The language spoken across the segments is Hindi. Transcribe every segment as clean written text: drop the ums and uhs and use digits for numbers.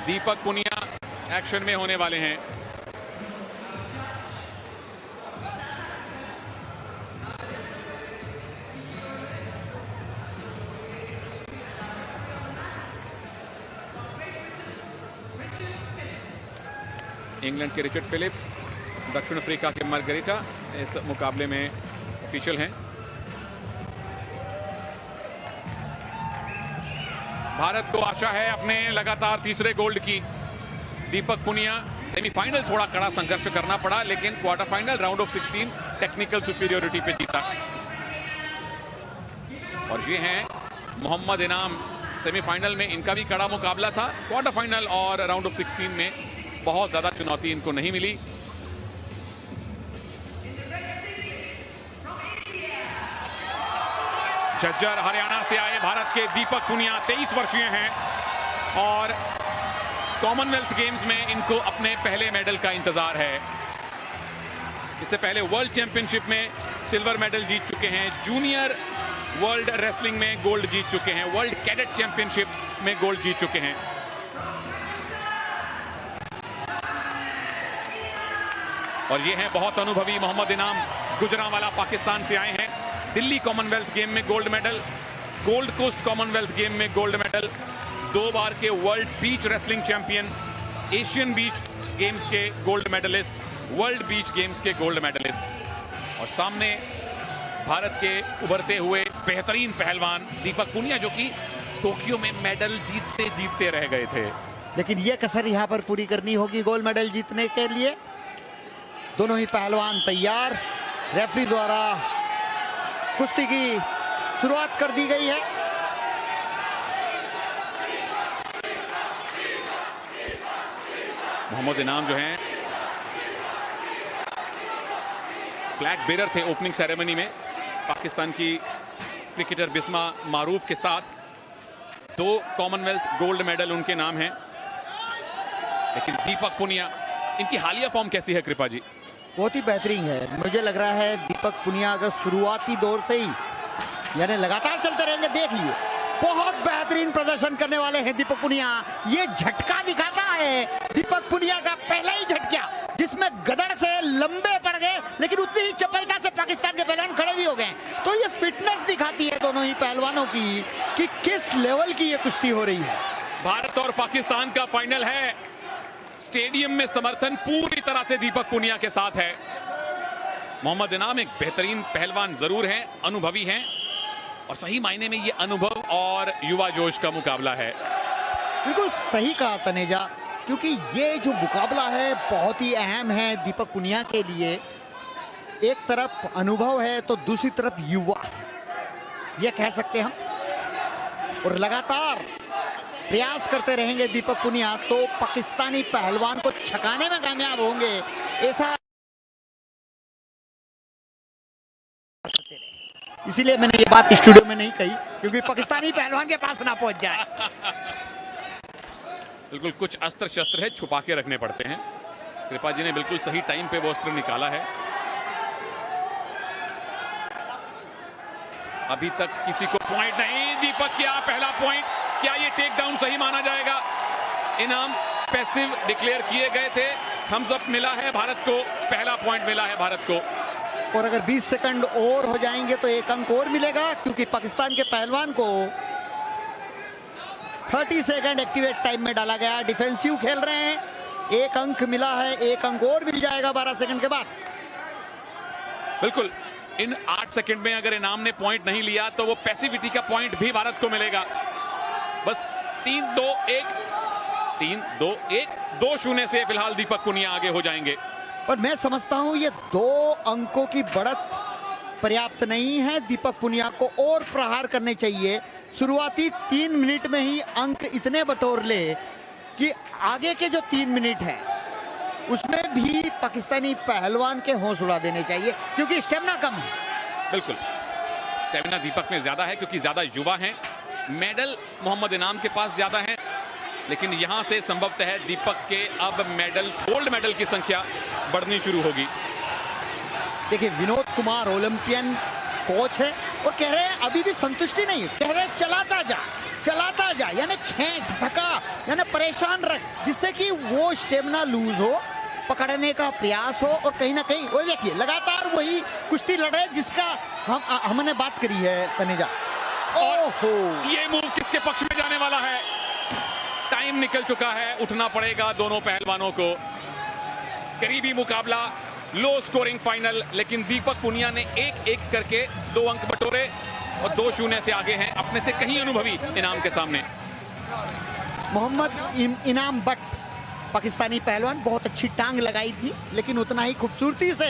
दीपक पुनिया एक्शन में होने वाले हैं। इंग्लैंड के रिचर्ड फिलिप्स, दक्षिण अफ्रीका के मार्गरेटा इस मुकाबले में ऑफिशियल हैं। भारत को आशा है अपने लगातार तीसरे गोल्ड की। दीपक पुनिया सेमीफाइनल थोड़ा कड़ा संघर्ष करना पड़ा, लेकिन quarter final round of 16 technical superiority पे जीता। और ये हैं मोहम्मद इनाम। सेमीफाइनल में इनका भी कड़ा मुकाबला था। क्वार्टर फाइनल और राउंड ऑफ 16 में बहुत ज्यादा चुनौती इनको नहीं मिली। झज्जर हरियाणा से आए भारत के दीपक पुनिया 23 वर्षीय हैं और कॉमनवेल्थ गेम्स में इनको अपने पहले मेडल का इंतजार है। इससे पहले वर्ल्ड चैंपियनशिप में सिल्वर मेडल जीत चुके हैं, जूनियर वर्ल्ड रेसलिंग में गोल्ड जीत चुके हैं, वर्ल्ड कैडेट चैंपियनशिप में गोल्ड जीत चुके हैं। और ये हैं बहुत अनुभवी मोहम्मद इनाम, गुजरांवाला पाकिस्तान से आए हैं। दिल्ली कॉमनवेल्थ गेम में gold medal, gold coast Commonwealth game में गोल्ड मेडल, 2 बार के world beach wrestling champion, Asian beach games के gold medalist, world beach games के गोल्ड मेडलिस्ट। और सामने भारत के उभरते हुए बेहतरीन पहलवान दीपक पुनिया, जो कि टोक्यो में मेडल जीतते जीतते रह गए थे। लेकिन यह कसर यहां पर पूरी करनी होगी गोल्ड मेडल जीतने के लिए। दोनों ही पहलवान तैयार। रेफरी द्वारा कुश्ती की शुरुआत कर दी गई है। मोहम्मद इनाम जो हैं फ्लैग बेरर थे ओपनिंग सेरेमनी में। पाकिस्तान की क्रिकेटर बिस्मा मारूफ के साथ 2 कॉमनवेल्थ गोल्ड मेडल उनके नाम हैं। लेकिन दीपक पुनिया, इनकी हालिया फॉर्म कैसी है कृपा जी? बहुत ही बेहतरीन है। मुझे लग रहा है दीपक पुनिया अगर शुरुआती दौर से ही यानी लगातार चलते रहेंगे, देख लिए बहुत बेहतरीन प्रदर्शन करने वाले हैं दीपक पुनिया। ये झटका दिखाता है दीपक पुनिया का पहला ही झटका, जिसमें गदड़ से लंबे पड़ गए, लेकिन उतनी ही चपलता से पाकिस्तान के पहलवान खड़े भी हो गए। तो ये फिटनेस दिखाती है दोनों ही पहलवानों की कि किस लेवल की ये कुश्ती हो रही है। भारत और पाकिस्तान का फाइनल है। स्टेडियम में समर्थन पूरी तरह से दीपक पुनिया के साथ है। मोहम्मद इनाम एक बेहतरीन पहलवान जरूर हैं, अनुभवी हैं, और सही मायने में ये अनुभव और युवा जोश का मुकाबला है। बिल्कुल सही कहा तनेजा, क्योंकि ये जो मुकाबला है बहुत ही अहम है दीपक पुनिया के लिए। एक तरफ अनुभव है तो दूसरी तरफ युवा, ये कह सकते हैं हम। और लगातार प्रयास करते रहेंगे दीपक पुनिया तो पाकिस्तानी पहलवान को छकाने में कामयाब होंगे, ऐसा इसीलिए मैंने ये बात स्टूडियो में नहीं कही, क्योंकि पाकिस्तानी पहलवान के पास ना पहुंच जाए। बिल्कुल कुछ अस्त्र शस्त्र है, छुपा के रखने पड़ते हैं। कृपा जी ने बिल्कुल सही टाइम पे वो अस्त्र निकाला है। अभी तक किसी को पॉइंट नहीं। दीपक क्या पहला पॉइंट, क्या ये टेक डाउन सही माना जाएगा? इनाम पैसिव डिक्लेयर किए गए थे, थम्स अप मिला है भारत को, पहला पॉइंट मिला है भारत को। और अगर 20 सेकंड और हो जाएंगे तो 1 अंक और मिलेगा, क्योंकि पाकिस्तान के पहलवान को 30 सेकंड एक्टिवेट टाइम में डाला गया। डिफेंसिव खेल रहे हैं, 1 अंक मिला है, 1 अंक और मिल जाएगा 12 सेकंड के बाद। बिल्कुल, इन 8 सेकंड में अगर इनाम ने पॉइंट नहीं लिया तो वो पैसिविटी का पॉइंट भी भारत को मिलेगा। बस 3-2-1 2-0 से फिलहाल दीपक पुनिया आगे हो जाएंगे। पर मैं समझता हूं ये 2 अंकों की बढ़त पर्याप्त नहीं है। दीपक पुनिया को और प्रहार करने चाहिए। शुरुआती 3 मिनट में ही अंक इतने बटोर ले कि आगे के जो 3 मिनट है उसमें भी पाकिस्तानी पहलवान के होश उड़ा देने चाहिए, क्योंकि स्टेमिना कम है। बिल्कुल, स्टेमिना दीपक में ज्यादा है क्योंकि ज्यादा युवा हैं। मेडल मोहम्मद इनाम के पास ज्यादा है, लेकिन यहां से संभवतः है दीपक के अब मेडल, गोल्ड मेडल की संख्या बढ़नी शुरू होगी। देखिए, विनोद कुमार ओलंपियन कोच है और कह रहे हैं अभी भी संतुष्टि नहीं है, कह रहे हैं चलाता जा, चलाता जा, यानी खींच धक्का, यानी परेशान रख, जिससे कि वो स्टेमिना लूज हो, पकड़ने का प्रयास हो, और कहीं ना कहीं वो देखिए लगातार वही कुश्ती लड़ रहे जिसका हमने बात करी है तनेजा। ओहो, ये मूव किसके पक्ष में जाने वाला है? टाइम निकल चुका है, उठना पड़ेगा दोनों पहलवानों को। करीबी मुकाबला, लो स्कोरिंग फाइनल, लेकिन दीपक पुनिया ने एक एक करके 2 अंक बटोरे और 2-0 से आगे हैं, अपने से कहीं अनुभवी इनाम के सामने। मोहम्मद इनाम बट पाकिस्तानी पहलवान, बहुत अच्छी टांग लगाई थी, लेकिन उतना ही खूबसूरती से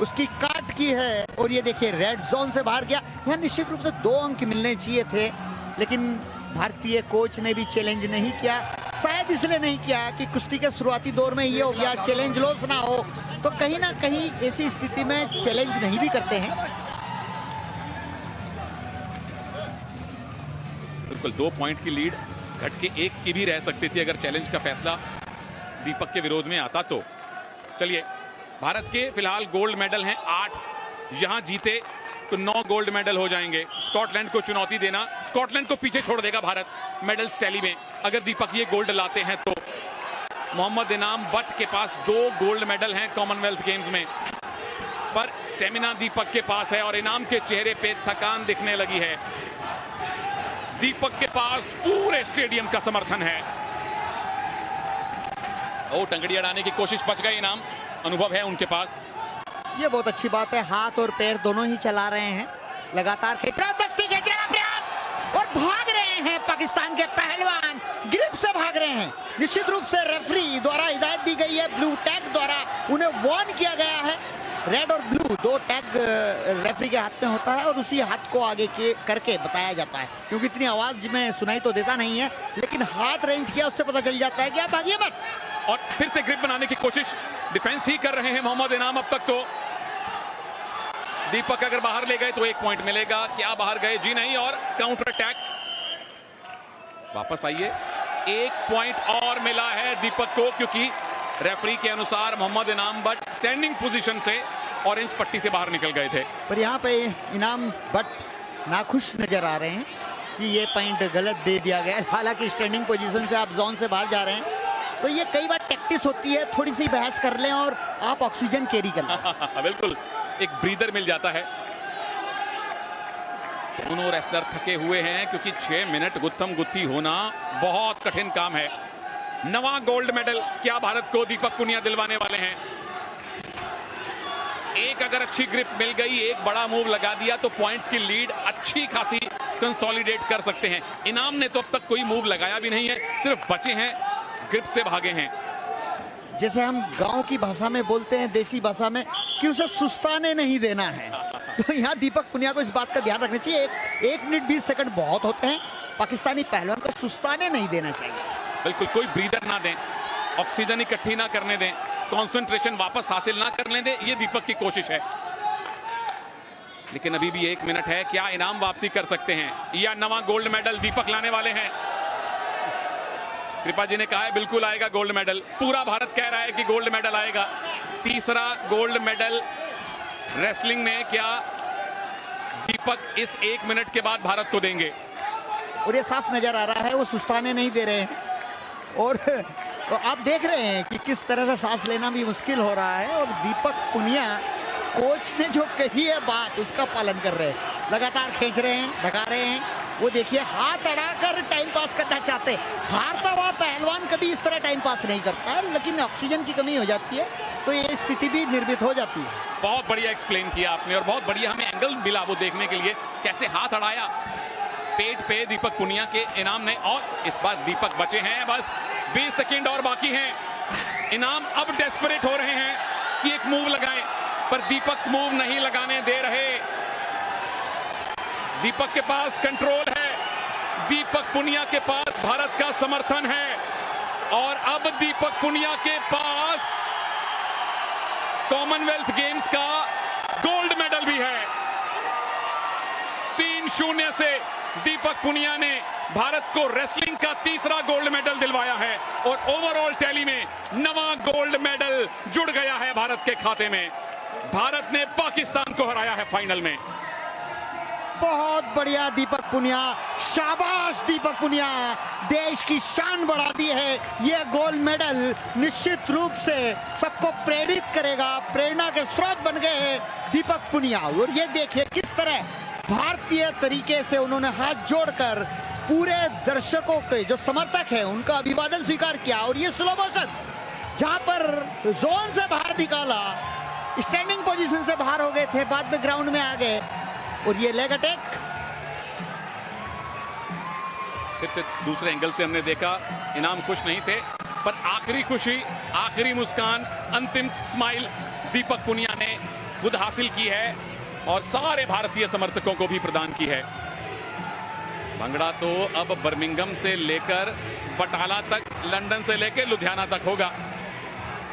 उसकी काट की है। और ये देखिए रेड जोन से बाहर गया। यहाँ निश्चित रूप से 2 अंक मिलने चाहिए थे, लेकिन भारतीय कोच ने भी चैलेंज नहीं किया। शायद इसलिए नहीं किया कि कुश्ती के शुरुआती दौर में ये हो गया चैलेंज लॉस ना हो, तो कहीं ना कहीं ऐसी स्थिति में चैलेंज नहीं भी करते हैं। बिल्कुल 2 पॉइंट की लीड घट के 1 की भी रह सकती थी अगर चैलेंज का फैसला दीपक के विरोध में आता तो। चलिए, भारत के फिलहाल गोल्ड मेडल हैं 8, यहां जीते तो 9 गोल्ड मेडल हो जाएंगे। स्कॉटलैंड को चुनौती देना, स्कॉटलैंड को पीछे छोड़ देगा भारत मेडल्स टैली में अगर दीपक ये गोल्ड लाते हैं तो। मोहम्मद इनाम बट के पास 2 गोल्ड मेडल हैं कॉमनवेल्थ गेम्स में, पर स्टेमिना दीपक के पास है और इनाम के चेहरे पे थकान दिखने लगी है। दीपक के पास पूरे स्टेडियम का समर्थन है। ओ, टंगड़ी अड़ाने की कोशिश, बच गए इनाम, अनुभव है उनके पास। ये बहुत अच्छी बात है, हाथ और पैर दोनों ही चला रहे हैं, लगातार खींच रहा, दस्ती खींचने का प्रयास, और भाग रहे हैं पाकिस्तान के पहलवान, ग्रिप से भाग रहे हैं। निश्चित रूप से रेफरी द्वारा हिदायत दी गई है, ब्लू टैग द्वारा उन्हें वार्न किया गया है। रेड और ब्लू 2 टैग रेफरी के हाथ में होता है और उसी हाथ को आगे करके बताया जाता है, क्योंकि इतनी आवाज में सुनाई तो देता नहीं है, लेकिन हाथ रेंज किया उससे पता चल जाता है कि आप भागिए मत। और फिर से ग्रिप बनाने की कोशिश, डिफेंस ही कर रहे हैं मोहम्मद इनाम अब तक तो। दीपक अगर बाहर ले गए तो 1 पॉइंट मिलेगा, क्या बाहर गए? जी नहीं, और काउंटर अटैक। वापस आइए, 1 पॉइंट और मिला है दीपक को, क्योंकि रेफरी के अनुसार मोहम्मद इनाम बट स्टैंडिंग पोजीशन से ऑरेंज पट्टी से बाहर निकल गए थे। पर यहाँ पे इनाम बट नाखुश नजर आ रहे हैं कि ये पॉइंट गलत दे दिया गया। हालांकि स्टैंडिंग पोजीशन से आप जोन से बाहर जा रहे हैं, तो ये कई बार टैक्टिस होती है, थोड़ी सी बहस कर लें और आप ऑक्सीजन कैरी कर लें। बिल्कुल, एक ब्रीदर मिल जाता है। दोनों रेसलर थके हुए हैं, क्योंकि 6 मिनट गुत्थम गुत्थी होना बहुत कठिन काम है। 9वां गोल्ड मेडल क्या भारत को दीपक पुनिया दिलवाने वाले हैं? एक अगर अच्छी ग्रिप मिल गई, एक बड़ा मूव लगा दिया तो पॉइंट्स की लीड अच्छी खासी कंसोलिडेट कर सकते हैं। इनाम ने तो अब तक कोई मूव लगाया भी नहीं है, सिर्फ बचे हैं, ग्रिप से भागे हैं। जैसे हम गांव की भाषा में बोलते हैं, देसी भाषा में, कि उसे सुस्ताने नहीं देना है। तो यहाँ दीपक पुनिया को इस बात का ध्यान रखना चाहिए। 1 मिनट 20 सेकंड बहुत होते हैं, पाकिस्तानी पहलवान को सुस्ताने नहीं देना चाहिए। बिल्कुल, कोई ब्रीदर ना दें, ऑक्सीजन इकट्ठी ना करने दें, कंसंट्रेशन वापस हासिल ना करने दें, ये दीपक की कोशिश है। लेकिन अभी भी 1 मिनट है, क्या इनाम वापसी कर सकते हैं या 9वां गोल्ड मेडल दीपक लाने वाले हैं? कृपा जी ने कहा है बिल्कुल आएगा गोल्ड मेडल, पूरा भारत कह रहा है कि गोल्ड मेडल आएगा। 3रा गोल्ड मेडल रेसलिंग में क्या दीपक इस 1 मिनट के बाद भारत को देंगे? और ये साफ नजर आ रहा है वो सुस्ताने नहीं दे रहे हैं, और तो आप देख रहे हैं कि किस तरह से सांस लेना भी मुश्किल हो रहा है। और दीपक पुनिया कोच ने जो कही है बात, उसका पालन कर रहे हैं, लगातार खींच रहे हैं, ढका रहे हैं। वो देखिए हाथ अड़ाकर टाइम पास करना चाहते हैं। हारता हुआ पहलवान कभी इस तरह टाइम पास नहीं करता है, लेकिन ऑक्सीजन की कमी हो जाती है तो ये स्थिति भी निर्मित हो जाती है। बहुत बढ़िया एक्सप्लेन किया आपने, और बहुत बढ़िया हमें एंगल मिला वो देखने के लिए, कैसे हाथ अड़ाया पेट पे दीपक पुनिया के इनाम ने। और इस बार दीपक बचे हैं, बस 20 सेकंड और बाकी हैं। इनाम अब डेस्परेट हो रहे हैं कि एक मूव लगाएं, पर दीपक मूव नहीं लगाने दे रहे। दीपक के पास कंट्रोल है, दीपक पुनिया के पास भारत का समर्थन है, और अब दीपक पुनिया के पास कॉमनवेल्थ गेम्स का गोल्ड मेडल भी है। 3-0 से दीपक पुनिया ने भारत को रेसलिंग का 3रा गोल्ड मेडल दिलवाया है, और ओवरऑल टैली में 9वां गोल्ड मेडल जुड़ गया है भारत के खाते में। भारत ने पाकिस्तान को हराया है फाइनल में। बहुत बढ़िया दीपक पुनिया, शाबाश दीपक पुनिया, देश की शान बढ़ा दी है। यह गोल्ड मेडल निश्चित रूप से सबको प्रेरित करेगा, प्रेरणा के स्रोत बन गए हैं दीपक पुनिया। और ये देखिए किस तरह भारतीय तरीके से उन्होंने हाथ जोड़कर पूरे दर्शकों के जो समर्थक हैं उनका अभिवादन स्वीकार किया। और ये स्लो मोशन जहां पर जोन से बाहर निकाला, स्टैंडिंग पोजीशन से बाहर हो गए थे, बाद में ग्राउंड में आ गए। और ये लेग अटैक फिर से दूसरे एंगल से हमने देखा, इनाम खुश नहीं थे, पर आखिरी खुशी, आखिरी मुस्कान, अंतिम स्माइल दीपक पुनिया ने खुद हासिल की है और सारे भारतीय समर्थकों को भी प्रदान की है। भंगड़ा तो अब बर्मिंघम से लेकर बटाला तक, लंदन से लेकर लुधियाना तक होगा।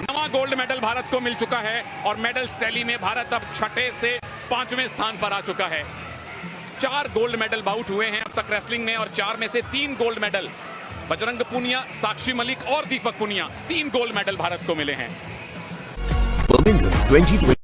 नवा गोल्ड मेडल भारत को मिल चुका है और मेडल्स टैली में भारत अब 6 से 5वें स्थान पर आ चुका है। 4 गोल्ड मेडल बाउट हुए हैं अब तक रेसलिंग में और 4 में से 3 गोल्ड मेडल बजरंग पुनिया, साक्षी मलिक और दीपक पुनिया, 3 गोल्ड मेडल भारत को मिले हैं। बर्मिंघम 2020